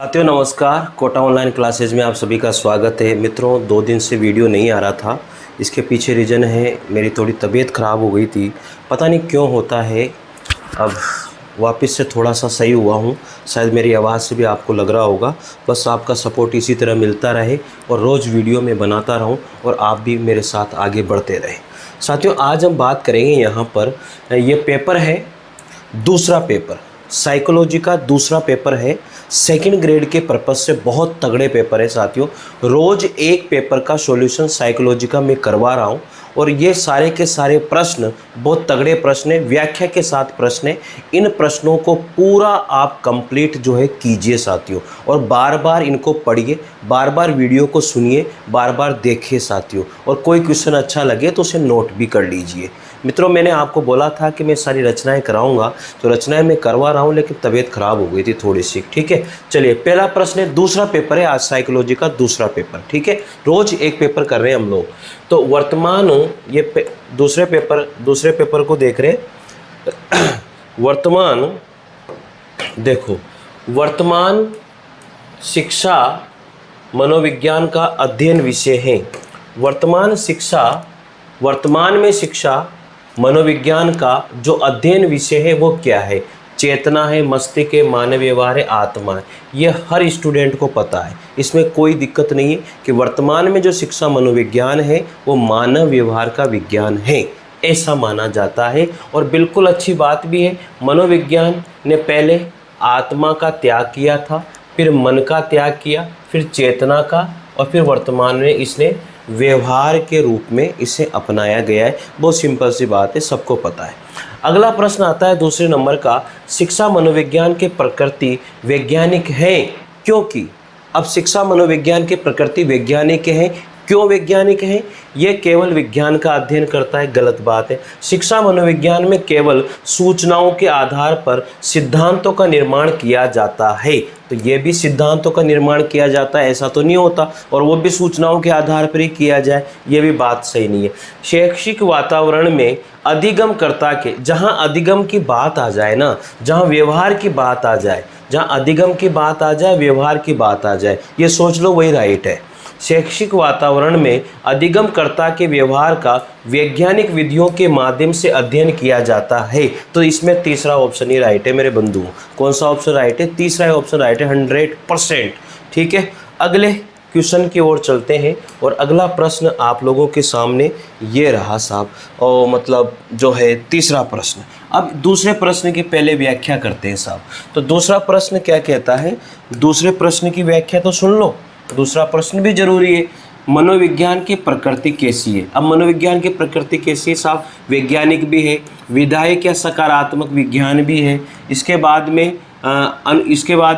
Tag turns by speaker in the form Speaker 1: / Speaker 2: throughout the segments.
Speaker 1: साथियों नमस्कार, Kota online classes में आप सभी का स्वागत है। मित्रों 2 दिन से वीडियो नहीं आ रहा था, इसके पीछे रीज़न है मेरी थोड़ी तबीयत ख़राब हो गई थी, पता नहीं क्यों होता है। अब वापस से थोड़ा सा सही हुआ हूँ, शायद मेरी आवाज़ से भी आपको लग रहा होगा। बस आपका सपोर्ट इसी तरह मिलता रहे और रोज़ वीडियो में बनाता रहूँ और आप भी मेरे साथ आगे बढ़ते रहें। साथियों आज हम बात करेंगे यहाँ पर, ये पेपर है दूसरा पेपर, साइकोलॉजी का दूसरा पेपर है। सेकंड ग्रेड के पर्पज़ से बहुत तगड़े पेपर है साथियों। रोज़ एक पेपर का सॉल्यूशन साइकोलॉजी का मैं करवा रहा हूँ और ये सारे के सारे प्रश्न बहुत तगड़े प्रश्न हैं, व्याख्या के साथ प्रश्न हैं। इन प्रश्नों को पूरा आप कंप्लीट जो है कीजिए साथियों, और बार बार इनको पढ़िए, बार बार वीडियो को सुनिए, बार बार देखिए साथियों। और कोई क्वेश्चन अच्छा लगे तो उसे नोट भी कर लीजिए। मित्रों मैंने आपको बोला था कि मैं सारी रचनाएं कराऊंगा, तो रचनाएं मैं करवा रहा हूं, लेकिन तबीयत खराब हो गई थी थोड़ी सी। ठीक है, चलिए पहला प्रश्न है, दूसरा पेपर है आज साइकोलॉजी का दूसरा पेपर। ठीक है, रोज एक पेपर कर रहे हैं हम लोग। तो वर्तमान ये दूसरे पेपर को देख रहे हैं। वर्तमान देखो, वर्तमान शिक्षा मनोविज्ञान का अध्ययन विषय है। वर्तमान में शिक्षा मनोविज्ञान का जो अध्ययन विषय है वो क्या है? चेतना है, मस्तिष्क है, मानव व्यवहार है, आत्मा है। ये हर स्टूडेंट को पता है, इसमें कोई दिक्कत नहीं है कि वर्तमान में जो शिक्षा मनोविज्ञान है वो मानव व्यवहार का विज्ञान है, ऐसा माना जाता है। और बिल्कुल अच्छी बात भी है, मनोविज्ञान ने पहले आत्मा का त्याग किया था, फिर मन का त्याग किया, फिर चेतना का, और फिर वर्तमान में इसने व्यवहार के रूप में इसे अपनाया गया है। बहुत सिंपल सी बात है, सबको पता है। अगला प्रश्न आता है दूसरे नंबर का, शिक्षा मनोविज्ञान के प्रकृति वैज्ञानिक है क्योंकि। अब शिक्षा मनोविज्ञान के प्रकृति वैज्ञानिक है, क्यों वैज्ञानिक है? ये केवल विज्ञान का अध्ययन करता है, गलत बात है। शिक्षा मनोविज्ञान में केवल सूचनाओं के आधार पर सिद्धांतों का निर्माण किया जाता है। तो ये भी सिद्धांतों का निर्माण किया जाता है, ऐसा तो नहीं होता, और वो भी सूचनाओं के आधार पर ही किया जाए, ये भी बात सही नहीं है। शैक्षिक वातावरण में अधिगमकर्ता के, जहाँ अधिगम की बात आ जाए ना, जहाँ व्यवहार की बात आ जाए, जहाँ अधिगम की बात आ जाए, व्यवहार की बात आ जाए, ये सोच लो वही राइट है। शैक्षिक वातावरण में अधिगमकर्ता के व्यवहार का वैज्ञानिक विधियों के माध्यम से अध्ययन किया जाता है। तो इसमें तीसरा ऑप्शन ही राइट है मेरे बंधुओं। कौन सा ऑप्शन राइट है? तीसरा ऑप्शन राइट है 100%। ठीक है, अगले क्वेश्चन की ओर चलते हैं। और अगला प्रश्न आप लोगों के सामने ये रहा साहब, और मतलब जो है तीसरा प्रश्न। अब दूसरे प्रश्न की पहले व्याख्या करते हैं साहब। तो दूसरा प्रश्न क्या कहता है? दूसरे प्रश्न की व्याख्या तो सुन लो, दूसरा प्रश्न भी जरूरी है। मनोविज्ञान की प्रकृति कैसी है? अब मनोविज्ञान की प्रकृति कैसी है साहब? वैज्ञानिक भी है, विधायक या सकारात्मक विज्ञान भी है, इसके बाद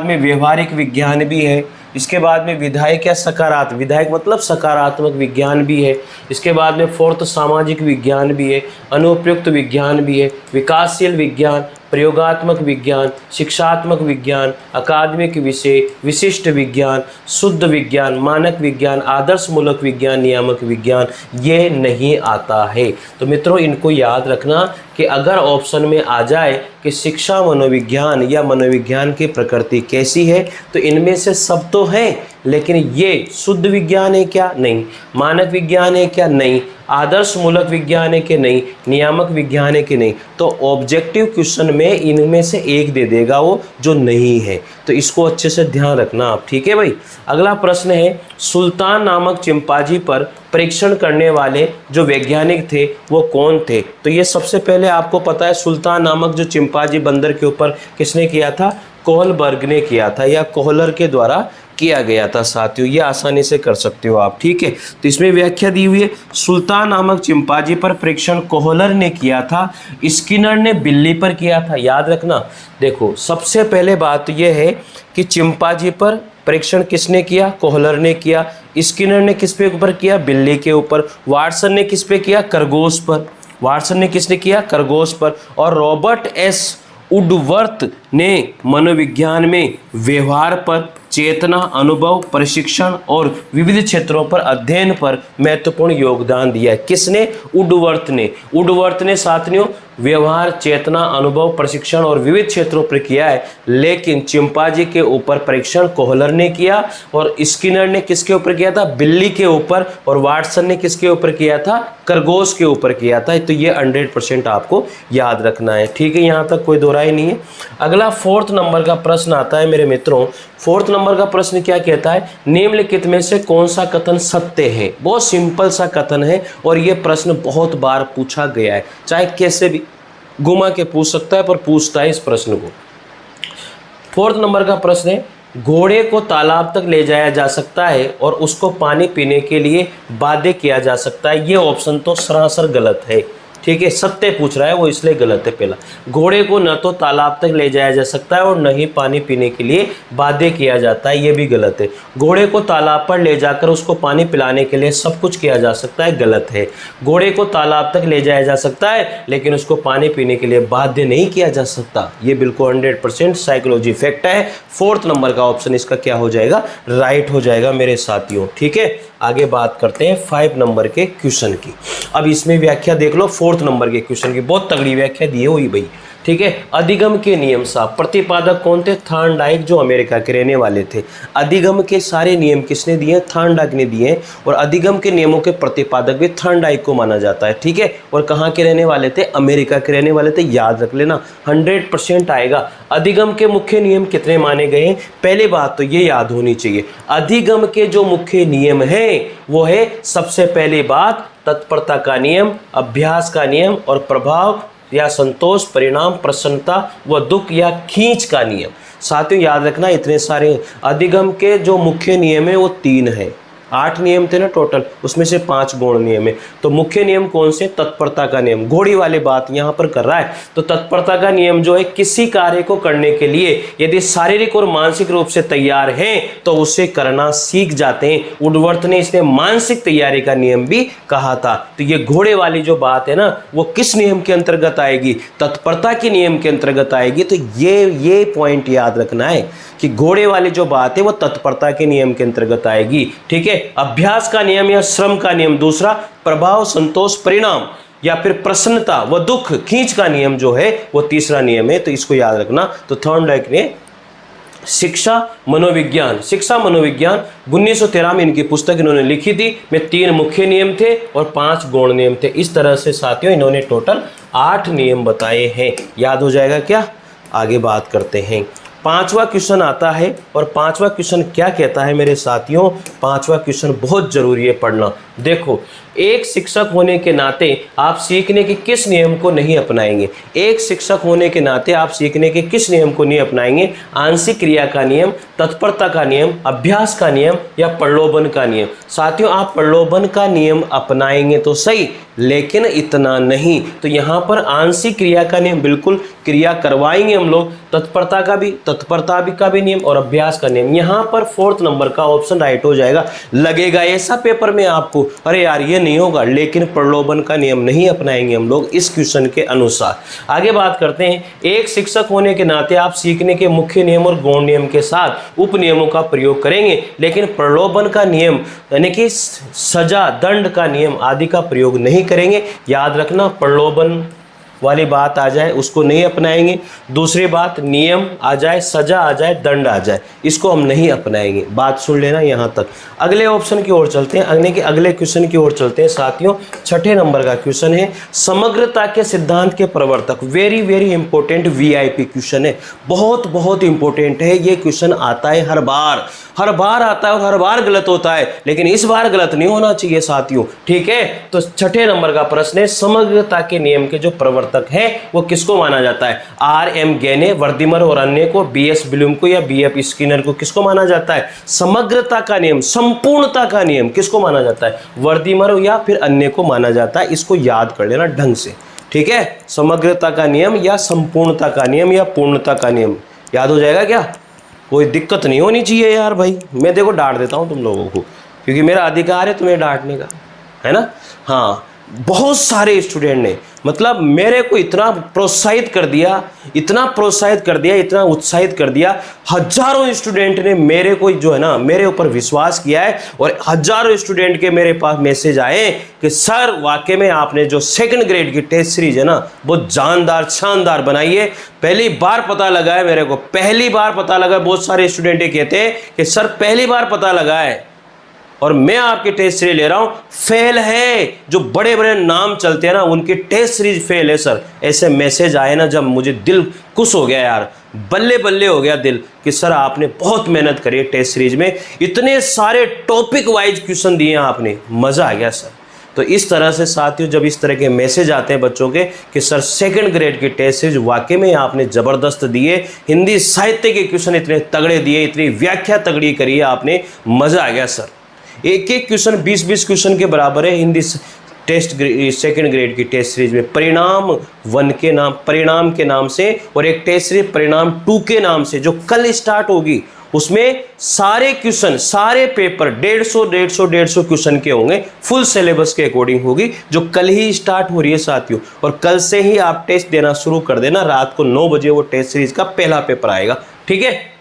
Speaker 1: में व्यवहारिक विज्ञान भी है, इसके बाद में विधायक या सकारात्मक, विधायक मतलब सकारात्मक विज्ञान भी है, इसके बाद में फोर्थ सामाजिक विज्ञान भी है, अनुप्रयुक्त विज्ञान भी है, विकासशील विज्ञान, प्रयोगात्मक विज्ञान, शिक्षात्मक विज्ञान, अकादमिक विषय, विशिष्ट विज्ञान, शुद्ध विज्ञान, मानक विज्ञान, आदर्शमूलक विज्ञान, नियामक विज्ञान, ये नहीं आता है। तो मित्रों इनको याद रखना कि अगर ऑप्शन में आ जाए कि शिक्षा मनोविज्ञान या मनोविज्ञान की प्रकृति कैसी है, तो इनमें से सब तो है, लेकिन ये शुद्ध विज्ञान है क्या? नहीं। मानक विज्ञान है क्या? नहीं। आदर्शमूलक विज्ञान है कि नहीं, नियामक विज्ञान है कि नहीं। तो ऑब्जेक्टिव क्वेश्चन में इनमें से एक दे देगा वो जो नहीं है, तो इसको अच्छे से ध्यान रखना आप। ठीक है भाई। अगला प्रश्न है, सुल्तान नामक चिंपांजी पर परीक्षण करने वाले जो वैज्ञानिक थे वो कौन थे? तो ये सबसे पहले आपको पता है, सुल्तान नामक जो चिंपांजी बंदर के ऊपर किसने किया था? कोहलबर्ग ने किया था, या कोहलर के द्वारा किया गया था साथियों। ये आसानी से कर सकते हो आप। ठीक है, तो इसमें व्याख्या दी हुई है, सुल्तान नामक चिंपांजी पर परीक्षण कोहलर ने किया था, स्किनर ने बिल्ली पर किया था। याद रखना, देखो सबसे पहले बात यह है कि चिंपांजी पर परीक्षण किसने किया? कोहलर ने किया। स्किनर ने किस पे ऊपर किया? बिल्ली के ऊपर। वाटसन ने किस पे किया? खरगोश पर। वाटसन ने किसने किया? खरगोश पर। और रॉबर्ट एस वुडवर्थ ने मनोविज्ञान में व्यवहार पर, चेतना, अनुभव, प्रशिक्षण और विविध क्षेत्रों पर अध्ययन पर महत्वपूर्ण योगदान दिया है। किसने? वुडवर्थ ने। वुडवर्थ ने साथियों व्यवहार, चेतना, अनुभव, प्रशिक्षण और विविध क्षेत्रों पर किया है, लेकिन चिंपांजी के ऊपर परीक्षण कोहलर ने किया और स्किनर ने किसके ऊपर किया था, बिल्ली के ऊपर, और वाटसन ने किसके ऊपर किया था, खरगोश के ऊपर किया था। तो ये 100% आपको याद रखना है, ठीक है, यहाँ तक कोई दो राय नहीं है। अगला 4th नंबर का प्रश्न आता है मेरे मित्रों। 4th नंबर का प्रश्न क्या कहता है, निम्नलिखित में से कौन सा कथन सत्य है। बहुत सिंपल सा कथन है और ये प्रश्न बहुत बार पूछा गया है, चाहे कैसे भी घुमा के पूछ सकता है, पर पूछता है इस प्रश्न को। 4th नंबर का प्रश्न है, घोड़े को तालाब तक ले जाया जा सकता है और उसको पानी पीने के लिए बाध्य किया जा सकता है। ये ऑप्शन तो सरासर गलत है, ठीक है, सत्य पूछ रहा है वो, इसलिए गलत है पहला। घोड़े को न तो तालाब तक ले जाया जा सकता है और न ही पानी पीने के लिए बाध्य किया जाता है, ये भी गलत है। घोड़े को तालाब पर ले जाकर उसको पानी पिलाने के लिए सब कुछ किया जा सकता है, गलत है। घोड़े को तालाब तक ले जाया जा सकता है लेकिन उसको पानी पीने के लिए बाध्य नहीं किया जा सकता, ये बिल्कुल 100% साइकोलॉजी फैक्ट है। 4th नंबर का ऑप्शन इसका क्या हो जाएगा, राइट हो जाएगा मेरे साथियों, ठीक है। आगे बात करते हैं 5 नंबर के क्वेश्चन की। अब इसमें व्याख्या देख लो 4th नंबर के क्वेश्चन की, बहुत तगड़ी व्याख्या दी है हुई भाई, ठीक है। अधिगम के नियम साहब, प्रतिपादक कौन थे, थॉर्नडाइक, जो अमेरिका के रहने वाले थे। अधिगम के सारे नियम किसने दिए, थॉर्नडाइक ने दिए, और अधिगम के नियमों के प्रतिपादक भी थॉर्नडाइक को माना जाता है, ठीक है। और कहाँ के रहने वाले थे, अमेरिका के रहने वाले थे, याद रख लेना, 100% आएगा। अधिगम के मुख्य नियम कितने माने गए हैं, पहली बात तो ये याद होनी चाहिए। अधिगम के जो मुख्य नियम हैं वो है, सबसे पहली बात तत्परता का नियम, अभ्यास का नियम, और प्रभाव या संतोष, परिणाम, प्रसन्नता व दुख या खींच का नियम। साथियों याद रखना, इतने सारे अधिगम के जो मुख्य नियम है वो 3 है। 8 नियम थे ना टोटल, उसमें से 5 गौण नियम है। तो मुख्य नियम कौन से, तत्परता का नियम, घोड़ी वाली बात यहाँ पर कर रहा है। तो तत्परता का नियम जो है, किसी कार्य को करने के लिए यदि शारीरिक और मानसिक रूप से तैयार हैं तो उसे करना सीख जाते हैं। वुडवर्थ ने इसने मानसिक तैयारी का नियम भी कहा था। तो ये घोड़े वाली जो बात है ना, वो किस नियम के अंतर्गत आएगी, तत्परता के नियम के अंतर्गत आएगी। तो ये पॉइंट याद रखना है कि घोड़े वाली जो बात है वो तत्परता के नियम के अंतर्गत आएगी, ठीक है। अभ्यास का नियम या श्रम का नियम दूसरा, प्रभाव, संतोष, परिणाम या फिर प्रसन्नता व दुख, खींच का नियम जो है वो तीसरा नियम है। तो इसको याद रखना। तो थॉर्नडाइक ने शिक्षा मनोविज्ञान 1913 में इनकी पुस्तक इन्होंने लिखी थी, में 3 मुख्य नियम थे और 5 गौण नियम थे। इस तरह से साथियों इन्होंने टोटल 8 नियम बताए हैं, याद हो जाएगा क्या। आगे बात करते हैं, 5वां क्वेश्चन आता है, और 5वां क्वेश्चन क्या कहता है मेरे साथियों, 5वां क्वेश्चन बहुत जरूरी है पढ़ना। देखो, एक शिक्षक होने के नाते आप सीखने के किस नियम को नहीं अपनाएंगे, एक शिक्षक होने के नाते आप सीखने के किस नियम को नहीं अपनाएंगे, आंशिक क्रिया का नियम, तत्परता का नियम, अभ्यास का नियम या प्रलोभन का नियम। साथियों आप प्रलोभन का नियम अपनाएंगे तो सही, लेकिन इतना नहीं। तो यहाँ पर आंशिक क्रिया का नियम बिल्कुल क्रिया करवाएंगे हम लोग, तत्परता का भी नियम और अभ्यास का नियम। यहाँ पर 4th नंबर का ऑप्शन राइट हो जाएगा। लगेगा ऐसा पेपर में आपको, अरे यार ये नहीं होगा, लेकिन प्रलोभन का नियम नहीं अपनाएंगे हम लोग इस क्वेश्चन के अनुसार। आगे बात करते हैं, एक शिक्षक होने के नाते आप सीखने के मुख्य नियम और गौण नियम के साथ उप नियमों का प्रयोग करेंगे, लेकिन प्रलोभन का नियम यानी कि सजा, दंड का नियम आदि का प्रयोग नहीं करेंगे। याद रखना, प्रलोभन वाली बात आ जाए उसको नहीं अपनाएंगे। दूसरी बात, नियम आ जाए, सजा आ जाए, दंड आ जाए, इसको हम नहीं अपनाएंगे। बात सुन लेना यहाँ तक। अगले ऑप्शन की ओर चलते हैं, अगले क्वेश्चन की ओर चलते हैं साथियों। 6ठे नंबर का क्वेश्चन है, समग्रता के सिद्धांत के प्रवर्तक। Very very important VIP question है, बहुत इंपॉर्टेंट है। ये क्वेश्चन आता है हर बार आता है और हर बार गलत होता है, लेकिन इस बार गलत नहीं होना चाहिए साथियों, ठीक है। तो 6ठे नंबर का प्रश्न है, समग्रता के नियम के जो प्रवर्तक है वो किसको माना जाता है, RM गेने, वर्दिमर और अन्य को, BS ब्लूम को या BF स्किनर को, किसको माना जाता है। समग्रता का नियम, संपूर्णता का नियम किसको माना जाता है, वर्दिमर या फिर अन्य को माना जाता है। इसको याद कर लेना ढंग से, ठीक है। समग्रता का नियम या संपूर्णता का नियम या पूर्णता का नियम, याद हो जाएगा क्या। कोई दिक्कत नहीं होनी चाहिए यार भाई, मैं देखो डांट देता हूँ तुम लोगों को, क्योंकि मेरा अधिकार है तुम्हें डांटने का, है ना। हाँ, बहुत सारे स्टूडेंट ने मतलब मेरे को इतना प्रोत्साहित कर दिया, इतना प्रोत्साहित कर दिया, इतना उत्साहित कर दिया। हजारों स्टूडेंट ने मेरे को जो है ना मेरे ऊपर विश्वास किया है और हजारों स्टूडेंट के मेरे पास मैसेज आए कि सर वाकई में आपने जो सेकंड ग्रेड की टेस्ट सीरीज है ना बहुत जानदार शानदार बनाई है। पहली बार पता लगा है मेरे को, पहली बार पता लगा। बहुत सारे स्टूडेंट ये कहते हैं कि सर पहली बार पता लगा है और मैं आपकी टेस्ट सीरीज ले रहा हूं, फेल है। जो बड़े बड़े नाम चलते हैं ना उनकी टेस्ट सीरीज फेल है सर। ऐसे मैसेज आए ना जब मुझे दिल खुश हो गया यार, बल्ले बल्ले हो गया दिल कि सर आपने बहुत मेहनत करी है टेस्ट सीरीज में, इतने सारे टॉपिक वाइज क्वेश्चन दिए आपने, मज़ा आ गया सर। तो इस तरह से साथियों जब इस तरह के मैसेज आते हैं बच्चों के कि सर सेकंड ग्रेड की टेस्ट सीरीज वाकई में आपने ज़बरदस्त दिए, हिंदी साहित्य के क्वेश्चन इतने तगड़े दिए, इतनी व्याख्या तगड़ी करी है आपने, मज़ा आ गया सर। एक एक क्वेश्चन 20-20 क्वेश्चन के बराबर है हिंदी टेस्ट सेकंड ग्रेड की टेस्ट सीरीज में। परिणाम 1 के नाम, परिणाम के नाम से, और एक टेस्ट सीरीज परिणाम 2 के नाम से जो कल स्टार्ट होगी, उसमें सारे क्वेश्चन सारे पेपर 150 क्वेश्चन के होंगे, फुल सिलेबस के अकॉर्डिंग होगी, जो कल ही स्टार्ट हो रही है साथियों। और कल से ही आप टेस्ट देना शुरू कर देना, रात को 9 बजे वो टेस्ट सीरीज का पहला पेपर आएगा, ठीक है।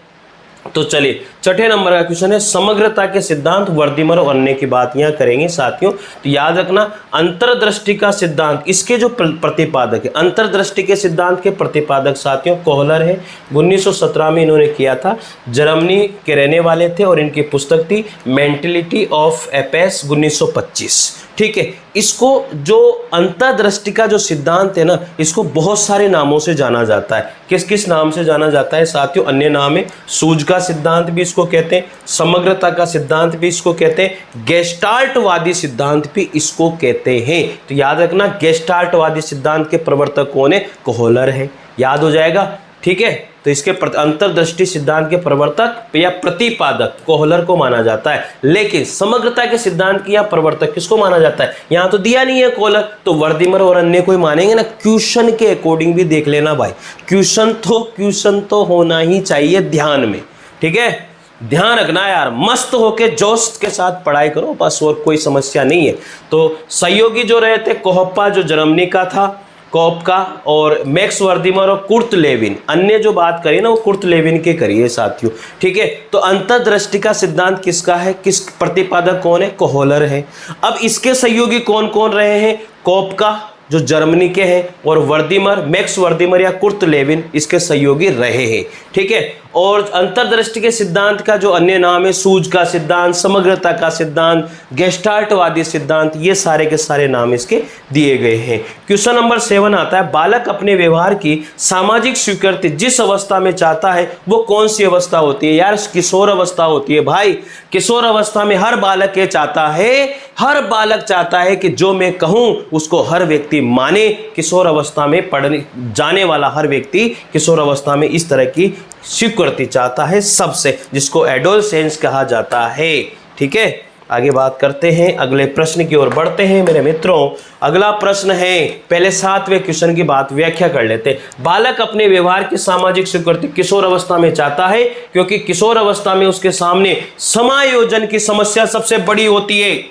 Speaker 1: तो चलिए छठे नंबर का क्वेश्चन है समग्रता के सिद्धांत, वर्दीमर और अन्य की बात यहाँ करेंगे साथियों। तो याद रखना अंतर्दृष्टि का सिद्धांत, इसके जो प्रतिपादक है, अंतर्दृष्टि के सिद्धांत के प्रतिपादक साथियों कोहलर है। 1917 में इन्होंने किया था, जर्मनी के रहने वाले थे और इनकी पुस्तक थी मेंटेलिटी ऑफ एपेस 1925, ठीक है। इसको जो अंतर्दृष्टि का जो सिद्धांत है ना, इसको बहुत सारे नामों से जाना जाता है। किस किस नाम से जाना जाता है साथियों? अन्य नाम है, सूझ का सिद्धांत भी इसको कहते हैं, समग्रता का सिद्धांत भी इसको कहते हैं, गेस्टाल्टवादी सिद्धांत भी इसको कहते हैं। तो याद रखना गेस्टाल्टवादी सिद्धांत के प्रवर्तक कौन है? कोहलर है, याद हो जाएगा, ठीक है। तो इसके अंतर्दृष्टि सिद्धांत के प्रवर्तक या प्रतिपादक कोहलर को माना जाता है, लेकिन समग्रता के सिद्धांत की या प्रवर्तक किसको माना जाता है? यहां तो दिया नहीं है कोहलर, तो वर्दीमर और अन्य कोई मानेंगे ना। क्वेश्चन के अकॉर्डिंग भी देख लेना भाई, क्वेश्चन तो होना ही चाहिए ध्यान में, ठीक है। ध्यान रखना यार, मस्त होके जोश के साथ पढ़ाई करो बस, और कोई समस्या नहीं है। तो सहयोगी जो रहे थे कोहप्पा जो जर्मनी का था, कोपका, और मैक्स वर्दीमर और कुर्ट लेविन। अन्य जो बात करी ना वो कुर्ट लेविन के करिए साथियों, ठीक है। तो अंतर्दृष्टि का सिद्धांत किसका है, किस प्रतिपादक कौन है? कोहलर है। अब इसके सहयोगी कौन कौन रहे हैं? कोपका जो जर्मनी के हैं, और वर्दीमर, मैक्स वर्दीमर या कुर्ट लेविन इसके सहयोगी रहे हैं, ठीक है। और अंतर्दृष्टि के सिद्धांत का जो अन्य नाम है सूझ का सिद्धांत, समग्रता का सिद्धांत, गेस्टाल्टवादी सिद्धांत, ये सारे के सारे नाम इसके दिए गए हैं। क्वेश्चन नंबर 7 आता है, बालक अपने व्यवहार की सामाजिक स्वीकृति जिस अवस्था में चाहता है वो कौन सी अवस्था होती है? यार किशोर अवस्था होती है भाई। किशोर अवस्था में हर बालक ये चाहता है, हर बालक चाहता है कि जो मैं कहूं उसको हर व्यक्ति माने। किशोर अवस्था में पढ़ने जाने वाला हर व्यक्ति किशोर अवस्था में इस तरह की स्वीकृति चाहता है सबसे, जिसको एडोलसेंस कहा जाता है, ठीक है। आगे बात करते हैं, अगले प्रश्न की ओर बढ़ते हैं मेरे मित्रों। अगला प्रश्न है, पहले 7वें क्वेश्चन की बात व्याख्या कर लेते हैं। बालक अपने व्यवहार की सामाजिक स्वीकृति किशोर अवस्था में चाहता है, क्योंकि किशोर अवस्था में उसके सामने समायोजन की समस्या सबसे बड़ी होती है।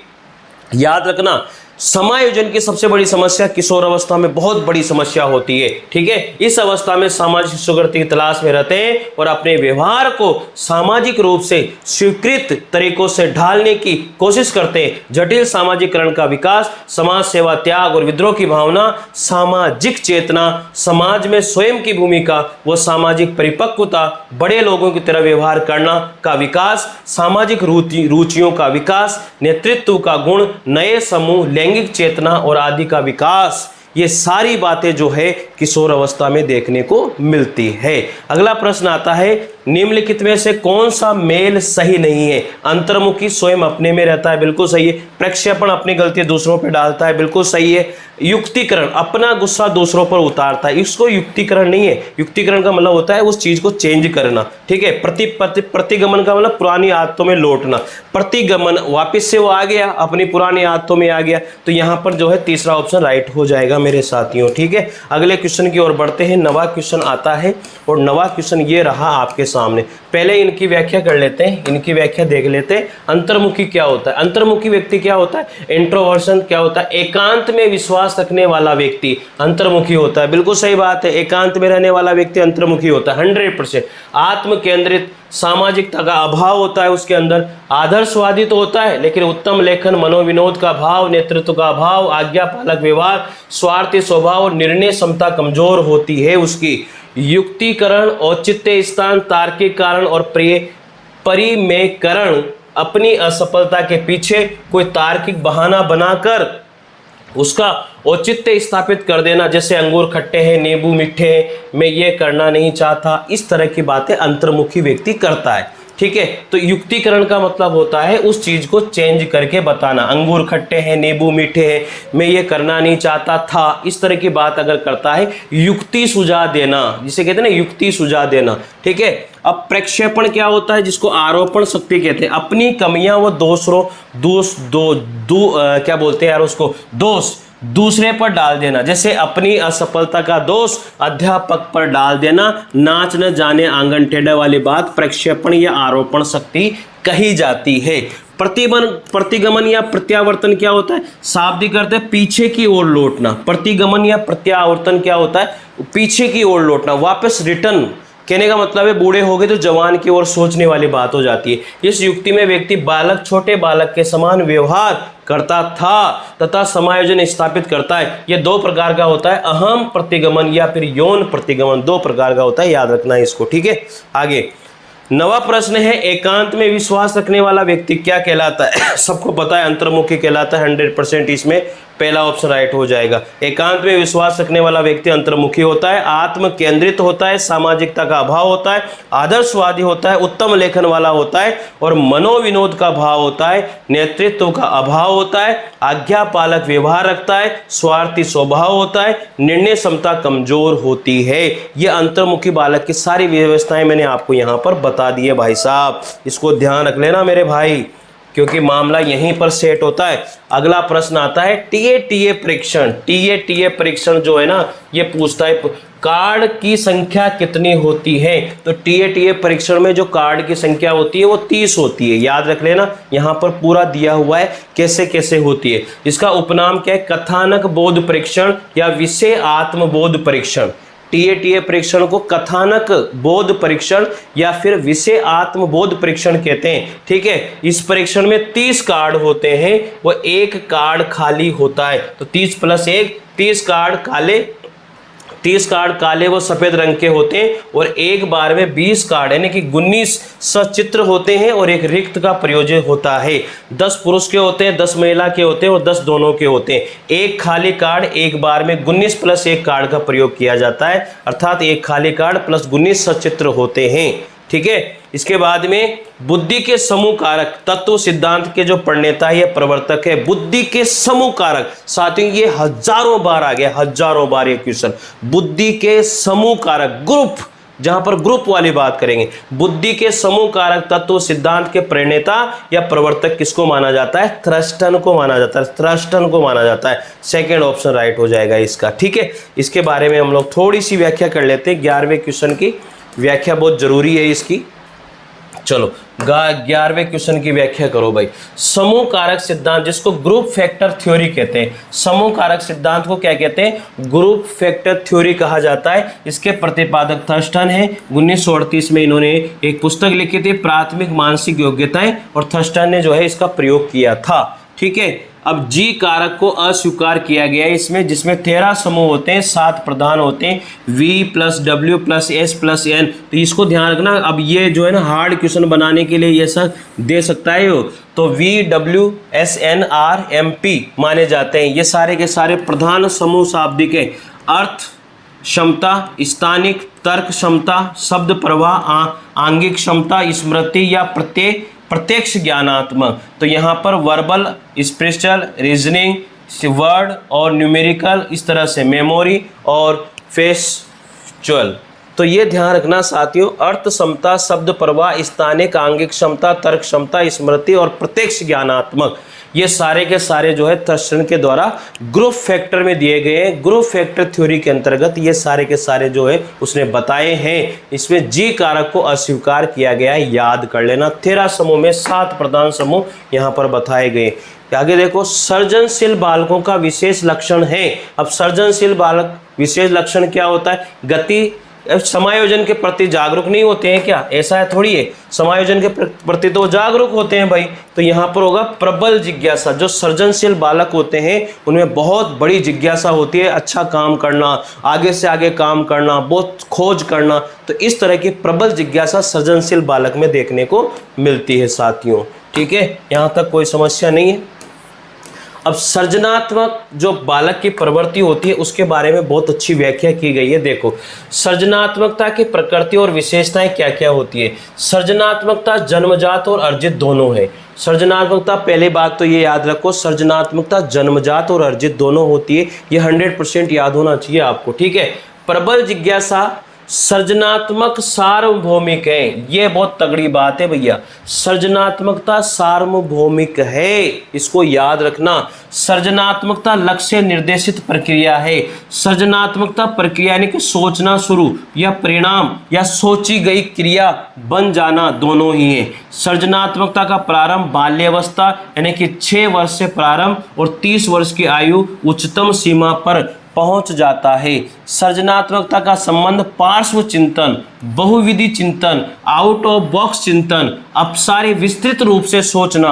Speaker 1: याद रखना, समायोजन की सबसे बड़ी समस्या किशोर अवस्था में बहुत बड़ी समस्या होती है, ठीक है। इस अवस्था में सामाजिक स्वीकृति की तलाश में रहते हैं और अपने व्यवहार को सामाजिक रूप से स्वीकृत तरीकों से ढालने की कोशिश करते हैं। जटिल सामाजिकरण का विकास, समाज सेवा, त्याग और विद्रोह की भावना, सामाजिक चेतना, समाज में स्वयं की भूमिका व सामाजिक परिपक्वता, बड़े लोगों की तरह व्यवहार करना का विकास, सामाजिक रुचियों का विकास, नेतृत्व का गुण, नए समूह, लैंगिक चेतना और आदि का विकास, ये सारी बातें जो है किशोर अवस्था में देखने को मिलती है। अगला प्रश्न आता है, निम्नलिखित में से कौन सा मेल सही नहीं है? अंतर्मुखी स्वयं अपने में रहता है, बिल्कुल सही है। प्रक्षेपण अपनी गलती दूसरों पर डालता है, बिल्कुल सही है। युक्तिकरण अपना गुस्सा दूसरों पर उतारता है, इसको युक्तिकरण नहीं है। युक्तिकरण का मतलब होता है उस चीज को चेंज करना, ठीक है। प्रतिगमन का मतलब पुरानी आदतों में लौटना। प्रतिगमन वापस से वो आ गया, अपनी पुरानी आदतों में आ गया, तो यहाँ पर जो है तीसरा ऑप्शन राइट हो जाएगा मेरे साथियों, ठीक है। अगले क्वेश्चन की ओर बढ़ते हैं। नवा क्वेश्चन आता है और नवा क्वेश्चन ये रहा आपके सामने। पहले इनकी व्याख्या कर लेते हैं, इनकी व्याख्या देख लेते हैं। अंतर्मुखी क्या होता है? अंतर्मुखी व्यक्ति क्या होता है? इंट्रोवर्सन क्या होता है? एकांत में विश्वास रखने वाला व्यक्ति अंतर्मुखी होता है। बिल्कुल सही बात है, एकांत में रहने वाला व्यक्ति अंतर्मुखी होता है 100%। आत्म केंद्रित, सामाजिकता का अभाव होता है उसके अंदर। आदर्शवादी तो होता है लेकिन उत्तम लेखन, मनोविनोद का भाव, नेतृत्व का अभाव, आज्ञा पालक व्यवहार, स्वार्थी स्वभाव और निर्णय क्षमता कमजोर होती है उसकी। युक्तिकरण, औचित्य स्थान, तार्किक कारण और परिमेयकरण, अपनी असफलता के पीछे कोई तार्किक बहाना बनाकर उसका औचित्य स्थापित कर देना, जैसे अंगूर खट्टे हैं, नींबू मीठे हैं, मैं ये करना नहीं चाहता, इस तरह की बातें अंतर्मुखी व्यक्ति करता है। ठीक है, तो युक्तिकरण का मतलब होता है उस चीज को चेंज करके बताना। अंगूर खट्टे हैं, नींबू मीठे हैं, मैं ये करना नहीं चाहता था, इस तरह की बात अगर करता है, युक्ति सुझा देना, जिसे कहते हैं ना युक्ति सुझा देना। ठीक है, अब प्रक्षेपण क्या होता है? जिसको आरोपण शक्ति कहते हैं। अपनी कमियां व क्या बोलते हैं यार उसको, दोष दूसरे पर डाल देना, जैसे अपनी असफलता का दोष अध्यापक पर डाल देना। नाच न जाने आंगन टेढ़ा वाली बात प्रक्षेपण या आरोपण शक्ति कही जाती है। प्रतिगमन या प्रत्यावर्तन क्या होता है? शाब्दिक अर्थ है पीछे की ओर लौटना। प्रतिगमन या प्रत्यावर्तन क्या होता है? पीछे की ओर लौटना, वापस रिटर्न। कहने का मतलब है बूढ़े हो गए तो जवान की ओर सोचने वाली बात हो जाती है। इस युक्ति में व्यक्ति बालक छोटे बालक के समान व्यवहार करता था तथा समायोजन स्थापित करता है। यह दो प्रकार का होता है, अहम प्रतिगमन या फिर यौन प्रतिगमन, दो प्रकार का होता है, याद रखना है इसको। ठीक है, आगे नवा प्रश्न है, एकांत में विश्वास रखने वाला व्यक्ति क्या कहलाता है? सबको पता है अंतर्मुखी कहलाता है 100%, इसमें पहला ऑप्शन राइट हो जाएगा। एकांत में विश्वास रखने वाला व्यक्ति अंतर्मुखी होता है, आत्म केंद्रित होता है, सामाजिकता का अभाव होता है, आदर्शवादी होता है, उत्तम लेखन वाला होता है और मनोविनोद का भाव होता है, नेतृत्व का अभाव होता है, आज्ञा पालक व्यवहार रखता है, स्वार्थी स्वभाव होता है, निर्णय क्षमता कमजोर होती है। यह अंतर्मुखी बालक की सारी व्यवस्थाएं मैंने आपको यहाँ पर बता दी है भाई साहब, इसको ध्यान रख लेना मेरे भाई, क्योंकि मामला यहीं पर सेट होता है। अगला प्रश्न आता है टीए परीक्षण। टीए परीक्षण जो है ना, ये पूछता है कार्ड की संख्या कितनी होती है। तो टीए परीक्षण में जो कार्ड की संख्या होती है वो 30 होती है, याद रख लेना। यहाँ पर पूरा दिया हुआ है कैसे कैसे होती है। इसका उपनाम क्या है? कथानक बोध परीक्षण या विषय आत्मबोध परीक्षण। टीए परीक्षण को कथानक बोध परीक्षण या फिर विषय आत्मबोध परीक्षण कहते हैं। ठीक है, इस परीक्षण में 30 कार्ड होते हैं, वो एक कार्ड खाली होता है। तो 30 + 1, 30 कार्ड काले, 30 कार्ड काले व सफेद रंग के होते हैं और एक बार में 20 कार्ड यानी कि 19 सचित्र होते हैं और एक रिक्त का प्रयोजन होता है। 10 पुरुष के होते हैं, 10 महिला के होते हैं और 10 दोनों के होते हैं। एक खाली कार्ड एक बार में 19 + 1 कार्ड का प्रयोग किया जाता है, अर्थात एक खाली कार्ड + 19 सचित्र होते हैं। ठीक है, इसके बाद में बुद्धि के समूह कारक, तत्व सिद्धांत के जो प्रणेता है, प्रवर्तक है, बुद्धि के समूह कारक। साथियों ये हजारों बार आ गया, हजारों बार ये क्वेश्चन। बुद्धि के समूह कारक, ग्रुप, जहां पर ग्रुप वाली बात करेंगे। बुद्धि के समूह कारक तत्व सिद्धांत के प्रणेता या प्रवर्तक किसको माना जाता है? थ्रस्टन को माना जाता है, थ्रस्टन को माना जाता है। सेकेंड ऑप्शन राइट हो जाएगा इसका। ठीक है, इसके बारे में हम लोग थोड़ी सी व्याख्या कर लेते हैं। 11वें क्वेश्चन की व्याख्या बहुत जरूरी है इसकी। चलो 11वें क्वेश्चन की व्याख्या करो भाई। समूह कारक सिद्धांत, जिसको ग्रुप फैक्टर थ्योरी कहते हैं। समूह कारक सिद्धांत को क्या कहते हैं? ग्रुप फैक्टर थ्योरी कहा जाता है। इसके प्रतिपादक थर्स्टन है। 1938 में इन्होंने एक पुस्तक लिखी थी, प्राथमिक मानसिक योग्यताएं, और थर्स्टन ने जो है इसका प्रयोग किया था। ठीक है, अब जी कारक को अस्वीकार किया गया है इसमें, जिसमें 13 समूह होते हैं, 7 प्रधान होते हैं, V + W + S + N। तो इसको ध्यान रखना। अब ये जो है ना हार्ड क्वेश्चन बनाने के लिए ये सब दे सकता है हो, तो V, W, S, N, R, M, P माने जाते हैं। ये सारे के सारे प्रधान समूह शाब्दिक है। अर्थ क्षमता, स्थानिक, तर्क क्षमता, शब्द प्रवाह, आंगिक क्षमता, स्मृति या प्रत्यक्ष ज्ञानात्मक। तो यहाँ पर वर्बल, स्पिरिचुअल, रीजनिंग, वर्ड और न्यूमेरिकल, इस तरह से मेमोरी और फेस्चुअल। तो ये ध्यान रखना साथियों, अर्थ क्षमता, शब्द प्रवाह, स्थानिक, आंगिक क्षमता, तर्क क्षमता, स्मृति और प्रत्यक्ष ज्ञानात्मक। ये सारे के सारे जो है थर्स्टन के द्वारा ग्रुप फैक्टर में दिए गए हैं। ग्रुप फैक्टर थ्योरी के अंतर्गत ये सारे के सारे जो है उसने बताए हैं। इसमें जी कारक को अस्वीकार किया गया है, याद कर लेना। 13 समूह में 7 प्रधान समूह यहाँ पर बताए गए। आगे देखो, सृजनशील बालकों का विशेष लक्षण है। अब सृजनशील बालक विशेष लक्षण क्या होता है? गति, समायोजन के प्रति जागरूक नहीं होते हैं क्या? ऐसा है थोड़ी है, समायोजन के प्रति तो जागरूक होते हैं भाई। तो यहाँ पर होगा प्रबल जिज्ञासा। जो सृजनशील बालक होते हैं उनमें बहुत बड़ी जिज्ञासा होती है, अच्छा काम करना, आगे से आगे काम करना, बहुत खोज करना। तो इस तरह की प्रबल जिज्ञासा सृजनशील बालक में देखने को मिलती है साथियों। ठीक है, यहाँ तक कोई समस्या नहीं है। अब सृजनात्मक जो बालक की प्रवृत्ति होती है उसके बारे में बहुत अच्छी व्याख्या की गई है। देखो, सृजनात्मकता की प्रकृति और विशेषताएं क्या क्या होती है। सृजनात्मकता जन्मजात और अर्जित दोनों है। सृजनात्मकता, पहली बात तो ये याद रखो, सृजनात्मकता जन्मजात और अर्जित दोनों होती है। ये 100% याद होना चाहिए आपको। ठीक है, प्रबल जिज्ञासा सृजनात्मक सार्वभौमिक है। ये बहुत तगड़ी बात है भैया, सृजनात्मकता सार्वभौमिक है, इसको याद रखना। सृजनात्मकता लक्ष्य निर्देशित प्रक्रिया है। सृजनात्मकता प्रक्रिया यानी कि सोचना शुरू या परिणाम या सोची गई क्रिया बन जाना दोनों ही है। सृजनात्मकता का प्रारंभ बाल्यावस्था यानी कि 6 वर्ष से प्रारंभ और 30 वर्ष की आयु उच्चतम सीमा पर पहुंच जाता है। सृजनात्मकता का संबंध पार्श्व चिंतन, बहुविधि चिंतन, आउट ऑफ बॉक्स चिंतन, अपसारी विस्तृत रूप से सोचना,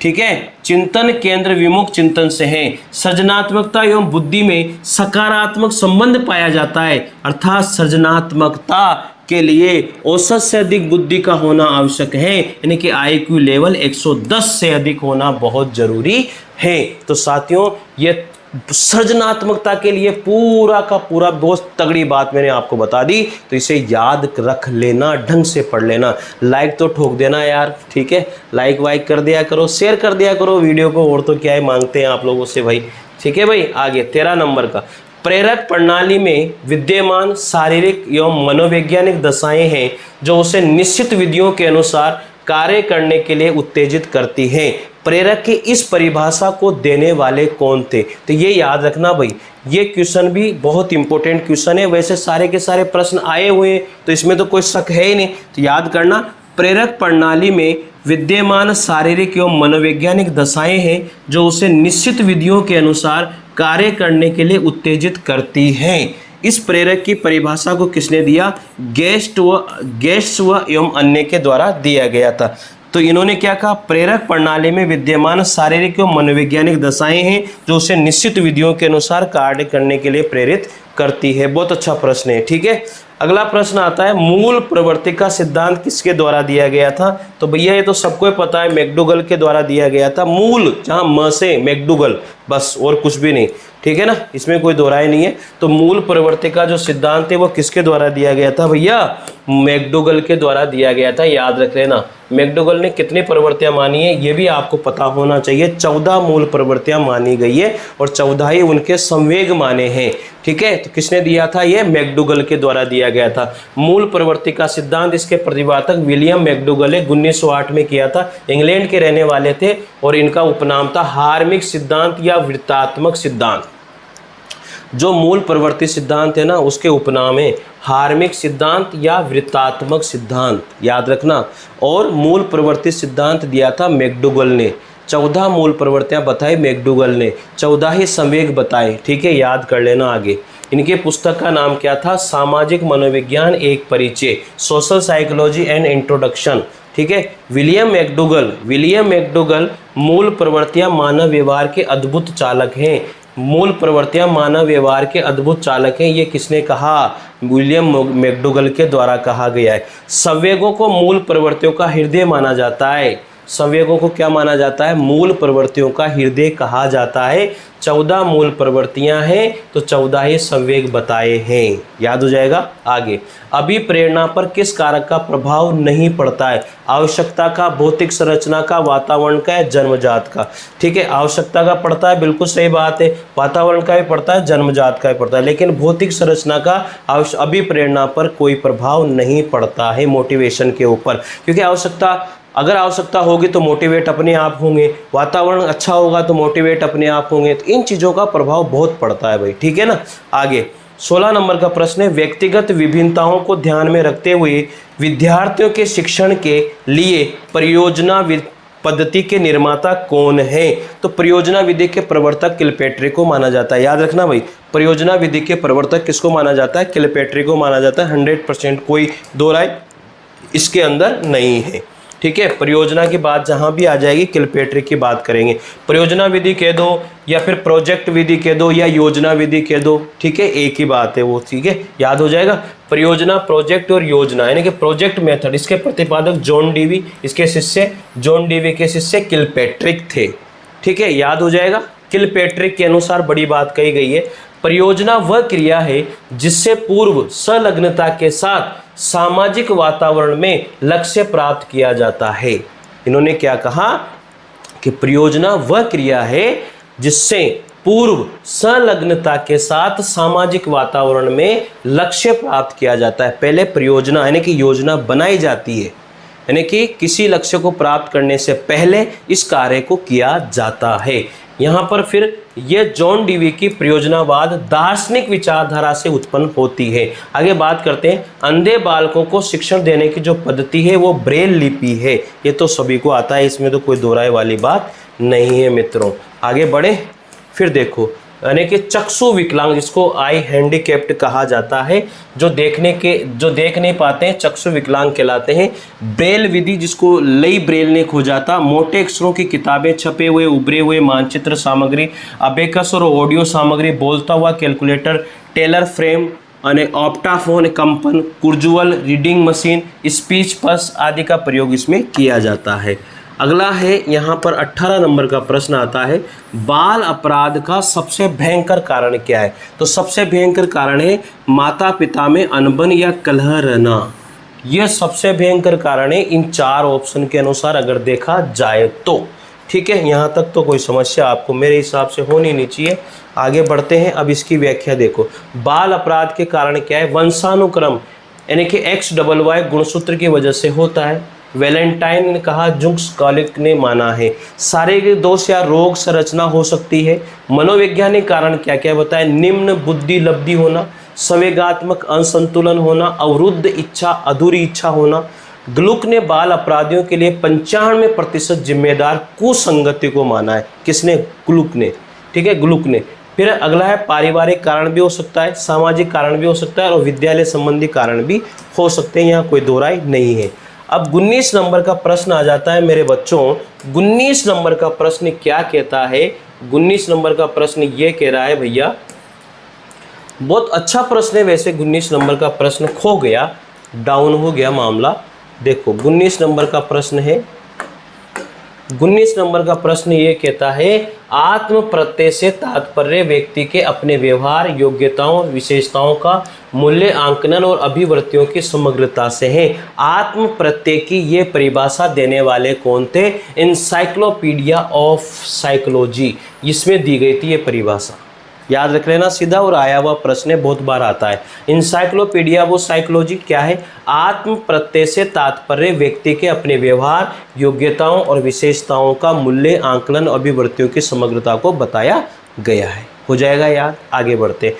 Speaker 1: ठीक है, चिंतन केंद्र विमुख चिंतन से है। सृजनात्मकता एवं बुद्धि में सकारात्मक संबंध पाया जाता है, अर्थात सृजनात्मकता के लिए औसत से अधिक बुद्धि का होना आवश्यक है, यानी कि IQ लेवल 110 से अधिक होना बहुत जरूरी है। तो साथियों, ये सृजनात्मकता के लिए पूरा का पूरा बहुत तगड़ी बात मैंने आपको बता दी। तो इसे याद रख लेना, ढंग से पढ़ लेना। लाइक तो ठोक देना यार, ठीक है, लाइक वाइक कर दिया करो, शेयर कर दिया करो वीडियो को, और तो क्या है मांगते हैं आप लोगों से भाई। ठीक है भाई, आगे 13 नंबर का, प्रेरक प्रणाली में विद्यमान शारीरिक एवं मनोवैज्ञानिक दशाएं हैं जो उसे निश्चित विधियों के अनुसार कार्य करने के लिए उत्तेजित करती हैं। प्रेरक की इस परिभाषा को देने वाले कौन थे? तो ये याद रखना भाई, ये क्वेश्चन भी बहुत इंपॉर्टेंट क्वेश्चन है। वैसे सारे के सारे प्रश्न आए हुए हैं तो इसमें तो कोई शक है ही नहीं। तो याद करना, प्रेरक प्रणाली में विद्यमान शारीरिक एवं मनोवैज्ञानिक दशाएं हैं जो उसे निश्चित विधियों के अनुसार कार्य करने के लिए उत्तेजित करती हैं। इस प्रेरक की परिभाषा को किसने दिया? गेस्ट व एवं अन्य के द्वारा दिया गया था। तो इन्होंने क्या कहा? प्रेरक प्रणाली में विद्यमान शारीरिक एवं मनोवैज्ञानिक दशाएं हैं जो उसे निश्चित विधियों के अनुसार कार्य करने के लिए प्रेरित करती है। बहुत अच्छा प्रश्न है। ठीक है, अगला प्रश्न आता है, मूल प्रवृत्ति का सिद्धांत किसके द्वारा दिया गया था? तो भैया ये तो सबको पता है, मैकडूगल के द्वारा दिया गया था। मूल, जहां म से मैकडूगल, बस और कुछ भी नहीं। ठीक है ना, इसमें कोई दो राय नहीं है। तो मूल प्रवृत्ति का जो सिद्धांत है वो किसके द्वारा दिया गया था भैया? मैकडूगल के द्वारा दिया गया था, याद रख लेना। मैकडूगल ने कितनी प्रवृत्तियां मानी है ये भी आपको पता होना चाहिए। 14 मूल प्रवृत्तियां मानी गई है और 14 ही उनके संवेग माने हैं। ठीक है, तो किसने दिया था? ये मैकडूगल के द्वारा दिया गया था। मूल प्रवृत्ति का सिद्धांत, इसके प्रतिपादक विलियम मैकडूगल ने 1908 में किया था। इंग्लैंड के रहने वाले थे और इनका उपनाम था हार्मिक सिद्धांत या वृत्तात्मक सिद्धांत। जो मूल प्रवृत्ति सिद्धांत है ना, उसके उपनाम है हार्मिक सिद्धांत या वृत्तात्मक सिद्धांत, याद रखना। और मूल प्रवृत्ति सिद्धांत दिया था मैकडूगल ने। 14 मूल प्रवृत्तियां बताई मैकडूगल ने, 14 ही संवेग बताए। ठीक है, याद कर लेना आगे। इनके पुस्तक का नाम क्या था? सामाजिक मनोविज्ञान एक परिचय, सोशल साइकोलॉजी एंड इंट्रोडक्शन। ठीक है, विलियम मैकडूगल मूल प्रवृत्तियां मानव व्यवहार के अद्भुत चालक हैं। मूल प्रवृत्तियां मानव व्यवहार के अद्भुत चालक हैं, ये किसने कहा? विलियम मैकडूगल के द्वारा कहा गया है। संवेगों को मूल प्रवृत्तियों का हृदय माना जाता है। संवेगों को क्या माना जाता है? मूल प्रवृत्तियों का हृदय कहा जाता है। 14 मूल प्रवृत्तियां हैं तो 14 ही संवेग बताए हैं, याद हो जाएगा। आगे, अभिप्रेरणा पर किस कारक का प्रभाव नहीं पड़ता है? आवश्यकता का, भौतिक संरचना का, वातावरण का या जन्मजात का? ठीक है, आवश्यकता का पड़ता है, बिल्कुल सही बात है। वातावरण का भी पड़ता है, जन्मजात का भी पड़ता है, लेकिन भौतिक संरचना का अभिप्रेरणा पर कोई प्रभाव नहीं पड़ता है मोटिवेशन के ऊपर, क्योंकि आवश्यकता अगर आवश्यकता होगी तो मोटिवेट अपने आप होंगे, वातावरण अच्छा होगा तो मोटिवेट अपने आप होंगे। तो इन चीज़ों का प्रभाव बहुत पड़ता है भाई, ठीक है ना। आगे 16 नंबर का प्रश्न है, व्यक्तिगत विभिन्नताओं को ध्यान में रखते हुए विद्यार्थियों के शिक्षण के लिए परियोजना पद्धति के निर्माता कौन है? तो परियोजना विधि के प्रवर्तक किलपेट्री को माना जाता है। याद रखना भाई, परियोजना विधि के प्रवर्तक किसको माना जाता है? किलपेट्री को माना जाता है। 100% कोई दो राय इसके अंदर नहीं है, ठीक है। परियोजना की बात जहां भी आ जाएगी किलपेट्री की बात करेंगे। परियोजना विधि कह दो या फिर प्रोजेक्ट विधि कह दो या योजना विधि कह दो, ठीक है, एक ही बात है वो, ठीक है, याद हो जाएगा। परियोजना, प्रोजेक्ट और योजना, यानी कि प्रोजेक्ट मेथड, इसके प्रतिपादक जॉन डीवी, इसके शिष्य जॉन डीवी के शिष्य किलपेट्रिक थे, ठीक है, याद हो जाएगा। किलपेट्रिक के अनुसार बड़ी बात कही गई है, परियोजना वह क्रिया है जिससे पूर्व संलग्नता के साथ सामाजिक वातावरण में लक्ष्य प्राप्त किया जाता है। इन्होंने क्या कहा कि परियोजना वह क्रिया है जिससे पूर्व संलग्नता के साथ सामाजिक वातावरण में लक्ष्य प्राप्त किया जाता है। पहले परियोजना यानी कि योजना बनाई जाती है, यानी कि किसी लक्ष्य को प्राप्त करने से पहले इस कार्य को किया जाता है। यहाँ पर फिर ये जॉन डीवी की परियोजनावाद दार्शनिक विचारधारा से उत्पन्न होती है। आगे बात करते हैं, अंधे बालकों को शिक्षण देने की जो पद्धति है वो ब्रेल लिपि है। ये तो सभी को आता है, इसमें तो कोई दो राय वाली बात नहीं है मित्रों। आगे बढ़े, फिर देखो, यानी कि चक्षु विकलांग, जिसको आई हैंडीकैप्ड कहा जाता है, जो देख नहीं पाते हैं, चक्षु विकलांग कहलाते हैं। ब्रेल विधि, जिसको लई ब्रेल ने खोजा था, मोटे अक्षरों की किताबें, छपे हुए उभरे हुए मानचित्र सामग्री, अबेकस और ऑडियो सामग्री, बोलता हुआ कैलकुलेटर, टेलर फ्रेम और ऑप्टाफोन, कंपन, कुर्जुअल, रीडिंग मशीन, स्पीच पल्स आदि का प्रयोग इसमें किया जाता है। अगला है यहाँ पर 18 नंबर का प्रश्न आता है, बाल अपराध का सबसे भयंकर कारण क्या है? तो सबसे भयंकर कारण है माता पिता में अनबन या कलह रहना। यह सबसे भयंकर कारण है इन चार ऑप्शन के अनुसार अगर देखा जाए तो, ठीक है। यहाँ तक तो कोई समस्या आपको मेरे हिसाब से होनी नहीं चाहिए। आगे बढ़ते हैं, अब इसकी व्याख्या देखो। बाल अपराध के कारण क्या है? वंशानुक्रम, यानी कि XYY गुणसूत्र की वजह से होता है। वैलेंटाइन ने कहा, जुंक्स कॉलिक ने माना है। शारीरिक दोष या रोग संरचना हो सकती है। मनोवैज्ञानिक कारण क्या क्या बताए? निम्न बुद्धि लब्धि होना, संवेगात्मक असंतुलन होना, अवरुद्ध इच्छा, अधूरी इच्छा होना। ग्लुक ने बाल अपराधियों के लिए 95% जिम्मेदार कुसंगति को माना है। किसने? ग्लुक ने, ठीक है, ग्लुक ने। फिर अगला है पारिवारिक कारण भी हो सकता है, सामाजिक कारण भी हो सकता है और विद्यालय संबंधी कारण भी हो सकते हैं, यहाँ कोई दो राय नहीं है। अब 19 नंबर का प्रश्न आ जाता है मेरे बच्चों। 19 नंबर का प्रश्न क्या कहता है? 19 नंबर का प्रश्न ये कह रहा है, भैया बहुत अच्छा प्रश्न है वैसे। 19 नंबर का प्रश्न खो गया, डाउन हो गया मामला। देखो 19 नंबर का प्रश्न है, 19 नंबर का प्रश्न ये कहता है, आत्म प्रत्यय से तात्पर्य व्यक्ति के अपने व्यवहार, योग्यताओं, विशेषताओं का मूल्य आंकलन और अभिवृत्तियों की समग्रता से है। आत्म प्रत्यय की ये परिभाषा देने वाले कौन थे? एनसाइक्लोपीडिया ऑफ साइकोलॉजी, इसमें दी गई थी ये परिभाषा। याद रख लेना, सीधा और आया हुआ प्रश्न है, बहुत बार आता है। इंसाइक्लोपीडिया वो साइकोलॉजी क्या है? आत्म प्रत्यय से तात्पर्य व्यक्ति के अपने व्यवहार, योग्यताओं और विशेषताओं का मूल्य आंकलन, अभिवृत्तियों की समग्रता को बताया गया है। हो जाएगा याद। आगे बढ़ते।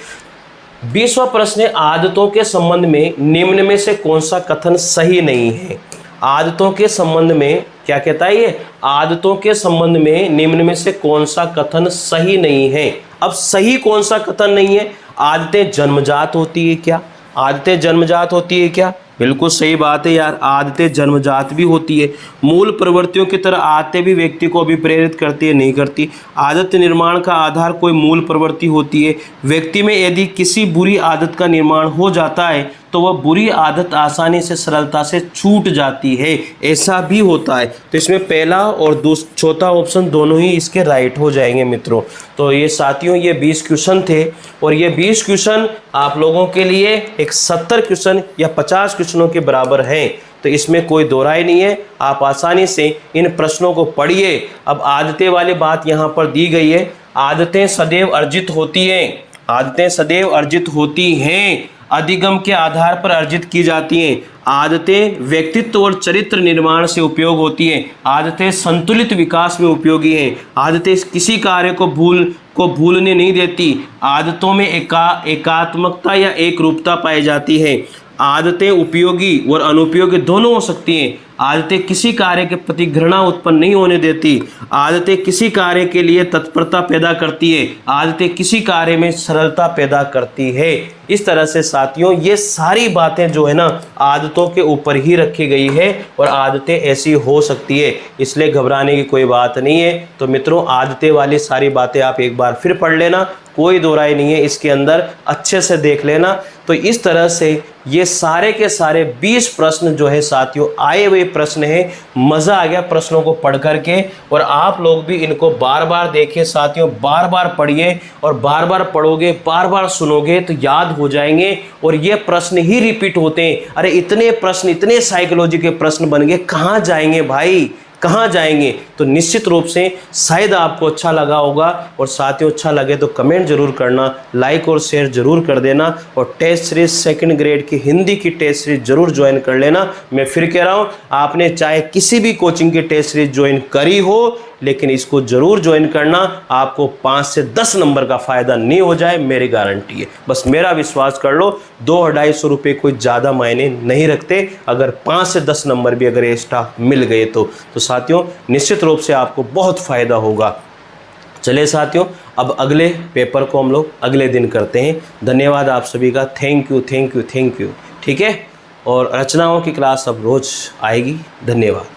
Speaker 1: 20वां प्रश्न है, आदतों के संबंध में निम्न में से कौन सा कथन सही नहीं है? आदतों के संबंध में क्या कहता है ये? आदतों के संबंध में निम्न में से कौन सा कथन सही नहीं है? अब सही कौन सा कथन नहीं है? आदतें जन्मजात होती है क्या? आदतें जन्मजात होती है क्या? बिल्कुल सही बात है यार, आदतें जन्मजात भी होती है। मूल प्रवृत्तियों की तरह आदतें भी व्यक्ति को अभिप्रेरित करती है? नहीं करती। आदत निर्माण का आधार कोई मूल प्रवृत्ति होती है। व्यक्ति में यदि किसी बुरी आदत का निर्माण हो जाता है तो वह बुरी आदत आसानी से, सरलता से छूट जाती है, ऐसा भी होता है। तो इसमें पहला और चौथा ऑप्शन दोनों ही इसके राइट हो जाएंगे मित्रों। तो ये साथियों, ये 20 क्वेश्चन थे और ये 20 क्वेश्चन आप लोगों के लिए एक 70 क्वेश्चन या 50 क्वेश्चनों के बराबर हैं। तो इसमें कोई दो राय नहीं है, आप आसानी से इन प्रश्नों को पढ़िए। अब आदतें वाली बात यहाँ पर दी गई है, आदतें सदैव अर्जित होती हैं। आदतें सदैव अर्जित होती हैं, अधिगम के आधार पर अर्जित की जाती हैं। आदतें व्यक्तित्व और चरित्र निर्माण से उपयोग होती हैं। आदतें संतुलित विकास में उपयोगी हैं। आदतें किसी कार्य को भूलने नहीं देती। आदतों में एकात्मकता या एक रूपता पाई जाती है। आदतें उपयोगी और अनुपयोगी दोनों हो सकती हैं। आदतें किसी कार्य के प्रति घृणा उत्पन्न नहीं होने देती। आदतें किसी कार्य के लिए तत्परता पैदा करती है। आदतें किसी कार्य में सरलता पैदा करती है। इस तरह से साथियों ये सारी बातें जो है ना आदतों के ऊपर ही रखी गई है और आदतें ऐसी हो सकती है, इसलिए घबराने की कोई बात नहीं है। तो मित्रों आदतें वाली सारी बातें आप एक बार फिर पढ़ लेना, कोई दो राय नहीं है इसके अंदर, अच्छे से देख लेना। तो इस तरह से ये सारे के सारे 20 प्रश्न जो है साथियों आए हुए प्रश्न है। मज़ा आ गया प्रश्नों को पढ़ करके, और आप लोग भी इनको बार बार देखिए साथियों, बार बार पढ़िए, और बार बार पढ़ोगे बार बार सुनोगे तो याद हो जाएंगे। और ये प्रश्न ही रिपीट होते हैं। अरे इतने प्रश्न, इतने साइकोलॉजी के प्रश्न बन गए, कहाँ जाएंगे भाई, कहाँ जाएंगे। तो निश्चित रूप से शायद आपको अच्छा लगा होगा, और साथियों अच्छा लगे तो कमेंट जरूर करना, लाइक और शेयर जरूर कर देना, और टेस्ट सीरीज 2nd ग्रेड की हिंदी की टेस्ट सीरीज जरूर ज्वाइन कर लेना। मैं फिर कह रहा हूँ, आपने चाहे किसी भी कोचिंग की टेस्ट सीरीज ज्वाइन करी हो, लेकिन इसको जरूर ज्वाइन करना। आपको 5 से 10 नंबर का फ़ायदा नहीं हो जाए, मेरी गारंटी है। बस मेरा विश्वास कर लो, 200-250 रुपये कोई ज़्यादा मायने नहीं रखते, अगर 5 से 10 नंबर भी अगर एक्स्ट्रा मिल गए तो साथियों निश्चित रूप से आपको बहुत फ़ायदा होगा। चलिए साथियों, अब अगले पेपर को हम लोग अगले दिन करते हैं। धन्यवाद आप सभी का, thank you thank you thank you. ठीक है, और रचनाओं की क्लास अब रोज़ आएगी। धन्यवाद।